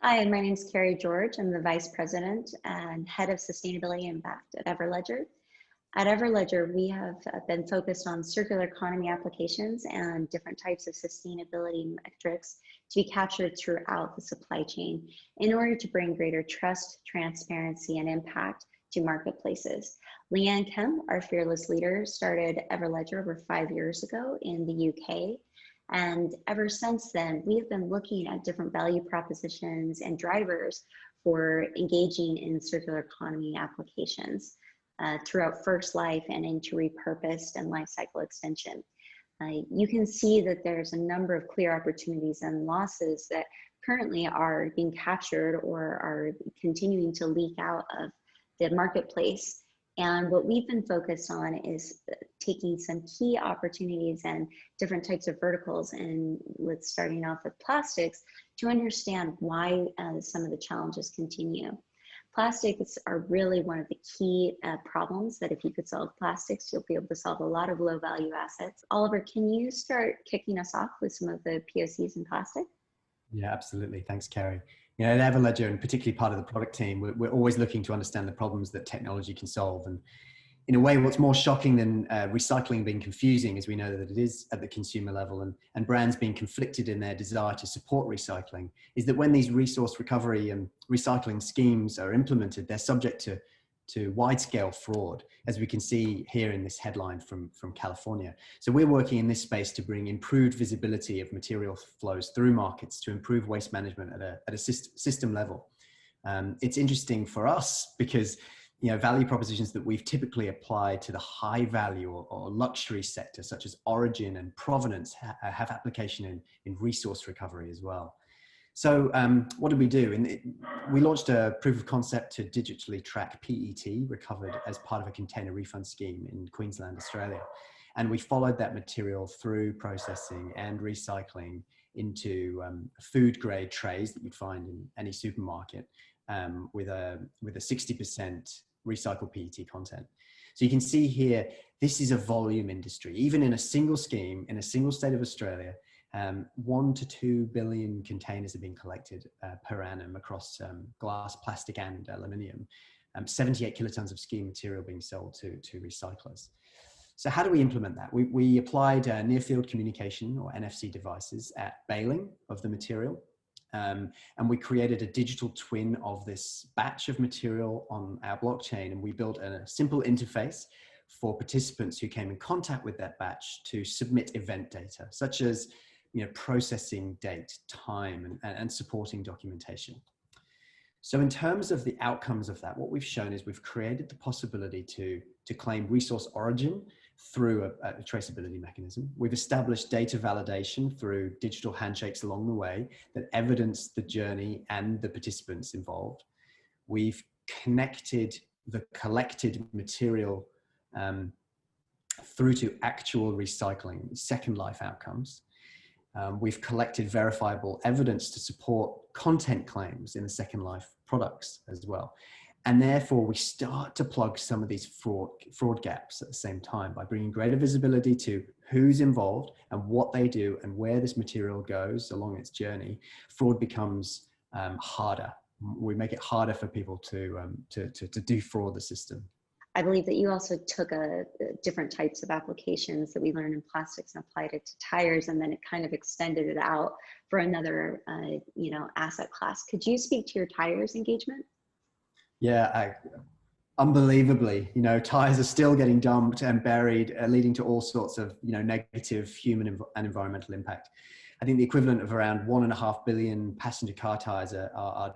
Hi, my name is Carrie George. I'm the Vice President and Head of Sustainability Impact at Everledger. At Everledger, we have been focused on circular economy applications and different types of sustainability metrics to be captured throughout the supply chain in order to bring greater trust, transparency, and impact to marketplaces. Leanne Kemp, our fearless leader, started Everledger over 5 years ago in the UK. And ever since then, we have been looking at different value propositions and drivers for engaging in circular economy applications throughout first life and into repurposed and life cycle extension. You can see that there's a number of clear opportunities and losses that currently are being captured or are continuing to leak out of the marketplace. And what we've been focused on is taking some key opportunities and different types of verticals, and with starting off with plastics, to understand why some of the challenges continue. Plastics are really one of the key problems that if you could solve plastics, you'll be able to solve a lot of low value assets. Oliver, can you start kicking us off with some of the POCs in plastic? Yeah, absolutely. Thanks, Carrie. You know, at Everledger, and particularly part of the product team, we're always looking to understand the problems that technology can solve. And in a way, what's more shocking than recycling being confusing, as we know that it is at the consumer level, and brands being conflicted in their desire to support recycling, is that when these resource recovery and recycling schemes are implemented, they're subject to wide-scale fraud, as we can see here in this headline from California. So we're working in this space to bring improved visibility of material flows through markets to improve waste management at a system level. It's interesting for us because value propositions that we've typically applied to the high value or luxury sector, such as origin and provenance, have application in resource recovery as well. So what did we do? We launched a proof of concept to digitally track PET recovered as part of a container refund scheme in Queensland, Australia. And we followed that material through processing and recycling into food grade trays that you'd find in any supermarket with a 60% recycled PET content. So you can see here, this is a volume industry. Even in a single scheme, in a single state of Australia, 1 to 2 billion containers are being collected per annum across glass, plastic, and aluminium. 78 kilotons of scheme material being sold to recyclers. So how do we implement that? We applied near field communication, or NFC devices, at baling of the material. And we created a digital twin of this batch of material on our blockchain, and we built a simple interface for participants who came in contact with that batch to submit event data, such as processing date, time, and supporting documentation. So in terms of the outcomes of that, what we've shown is we've created the possibility to claim resource origin through a traceability mechanism. We've established data validation through digital handshakes along the way that evidence the journey and the participants involved. We've connected the collected material through to actual recycling, second life outcomes. We've collected verifiable evidence to support content claims in the second life products as well. And therefore, we start to plug some of these fraud gaps at the same time by bringing greater visibility to who's involved and what they do and where this material goes along its journey. Fraud becomes harder. We make it harder for people to defraud the system. I believe that you also took different types of applications that we learned in plastics and applied it to tires, and then it kind of extended it out for another asset class. Could you speak to your tires engagement? Yeah, unbelievably, tires are still getting dumped and buried, leading to all sorts of negative human and environmental impact. I think the equivalent of around 1.5 billion passenger car tires are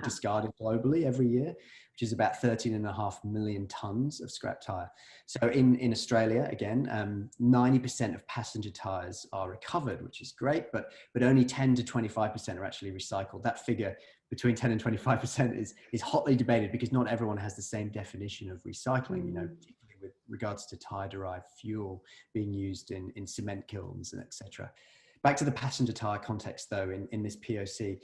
discarded globally every year, which is about 13.5 million tons of scrap tire. So in Australia, again, 90% of passenger tires are recovered, which is great, but only 10 to 25% are actually recycled. That figure between 10 and 25% is hotly debated because not everyone has the same definition of recycling, particularly with regards to tire-derived fuel being used in cement kilns and etc. Back to the passenger tire context though, in this POC.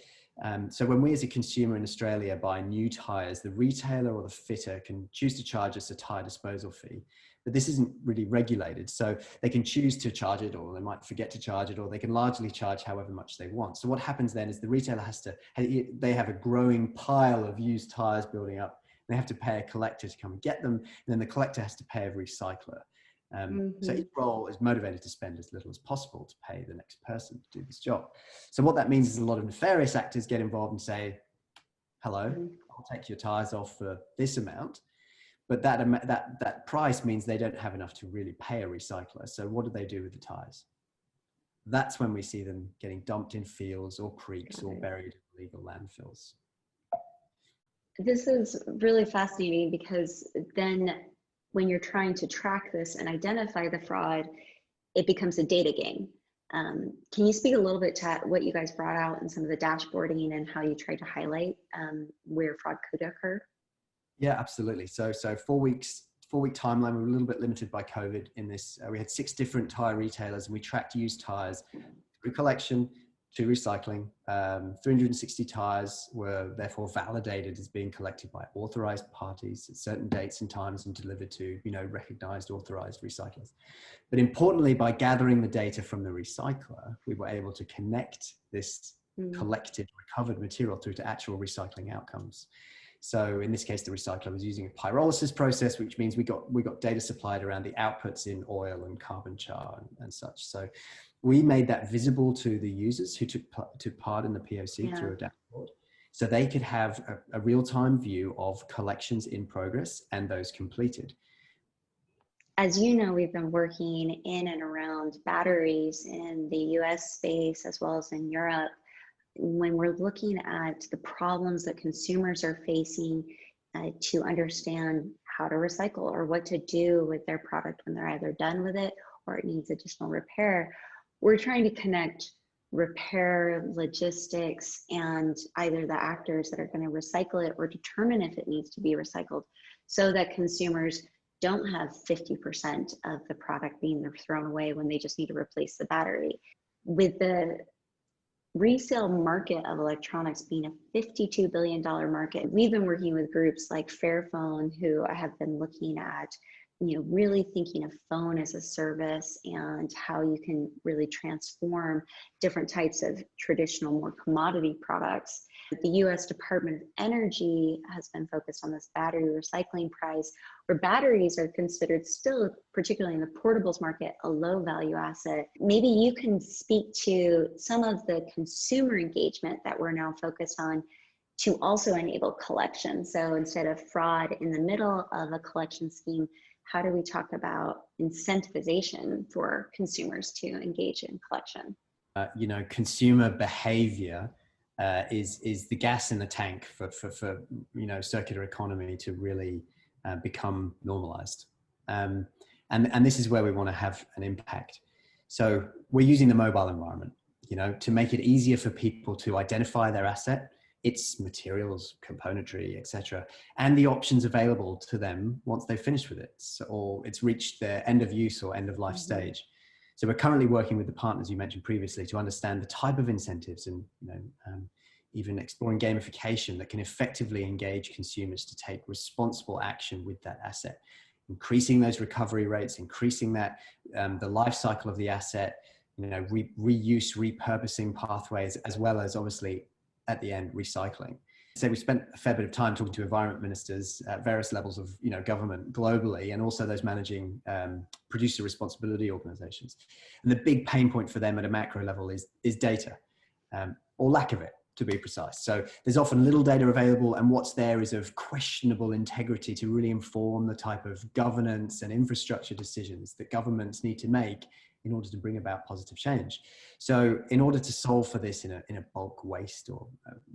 So when we as a consumer in Australia buy new tires, the retailer or the fitter can choose to charge us a tire disposal fee. but this isn't really regulated. So they can choose to charge it, or they might forget to charge it, or they can largely charge however much they want. So what happens then is the retailer they have a growing pile of used tires building up. They have to pay a collector to come and get them. And then the collector has to pay a recycler. So each role is motivated to spend as little as possible to pay the next person to do this job. So what that means is a lot of nefarious actors get involved and say, hello, I'll take your tires off for this amount. But that price means they don't have enough to really pay a recycler. So what do they do with the tires? That's when we see them getting dumped in fields or creeks or buried in illegal landfills. This is really fascinating, because then when you're trying to track this and identify the fraud, it becomes a data game. Can you speak a little bit to what you guys brought out in some of the dashboarding and how you tried to highlight where fraud could occur? Yeah, absolutely. So 4 weeks, 4-week timeline. We were a little bit limited by COVID in this. We had 6 different tire retailers, and we tracked used tires through collection to recycling. 360 tires were therefore validated as being collected by authorized parties at certain dates and times and delivered to, recognized authorized recyclers. But importantly, by gathering the data from the recycler, we were able to connect this collected, recovered material through to actual recycling outcomes. So in this case, the recycler was using a pyrolysis process, which means we got data supplied around the outputs in oil and carbon char and such. So we made that visible to the users who took part in the POC through a dashboard, so they could have a real-time view of collections in progress and those completed. As you know, we've been working in and around batteries in the US space as well as in Europe. When we're looking at the problems that consumers are facing to understand how to recycle or what to do with their product when they're either done with it or it needs additional repair, we're trying to connect repair, logistics, and either the actors that are going to recycle it or determine if it needs to be recycled, so that consumers don't have 50% of the product being thrown away when they just need to replace the battery. With the resale market of electronics being a $52 billion market, we've been working with groups like Fairphone, who have been looking at, really thinking of phone as a service and how you can really transform different types of traditional, more commodity products. The US Department of Energy has been focused on this battery recycling price, where batteries are considered still, particularly in the portables market, a low value asset. Maybe you can speak to some of the consumer engagement that we're now focused on to also enable collection. So instead of fraud in the middle of a collection scheme, how do we talk about incentivization for consumers to engage in collection? Consumer behavior is the gas in the tank for circular economy to really become normalized. And this is where we want to have an impact. So we're using the mobile environment, to make it easier for people to identify their asset, its materials, componentry, etc., and the options available to them once they've finished with it, or it's reached their end of use or end of life stage. So we're currently working with the partners you mentioned previously to understand the type of incentives and even exploring gamification that can effectively engage consumers to take responsible action with that asset, increasing those recovery rates, increasing that the life cycle of the asset, reuse, repurposing pathways, as well as obviously at the end recycling. So we spent a fair bit of time talking to environment ministers at various levels of government globally, and also those managing producer responsibility organizations. And the big pain point for them at a macro level is data, or lack of it, to be precise. So there's often little data available, and what's there is of questionable integrity to really inform the type of governance and infrastructure decisions that governments need to make in order to bring about positive change. So in order to solve for this in a bulk waste or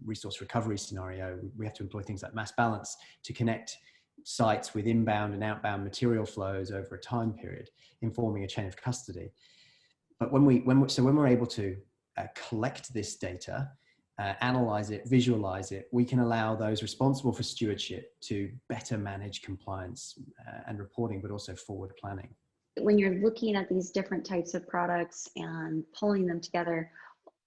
resource recovery scenario, we have to employ things like mass balance to connect sites with inbound and outbound material flows over a time period, informing a chain of custody. But when we're able to collect this data, analyze it, visualize it, we can allow those responsible for stewardship to better manage compliance and reporting, but also forward planning. When you're looking at these different types of products and pulling them together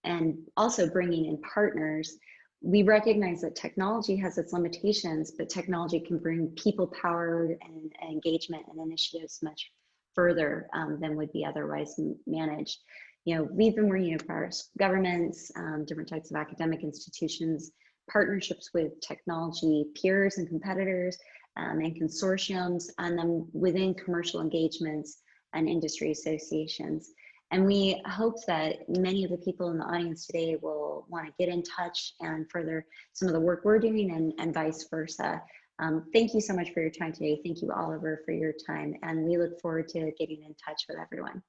and also bringing in partners, we recognize that technology has its limitations, but technology can bring people-powered and engagement and initiatives much further than would be otherwise managed. You know, we've been working across governments, different types of academic institutions, partnerships with technology peers and competitors, and consortiums, and then within commercial engagements and industry associations. And we hope that many of the people in the audience today will want to get in touch and further some of the work we're doing, and vice versa. Thank you so much for your time today. Thank you, Oliver, for your time. And we look forward to getting in touch with everyone.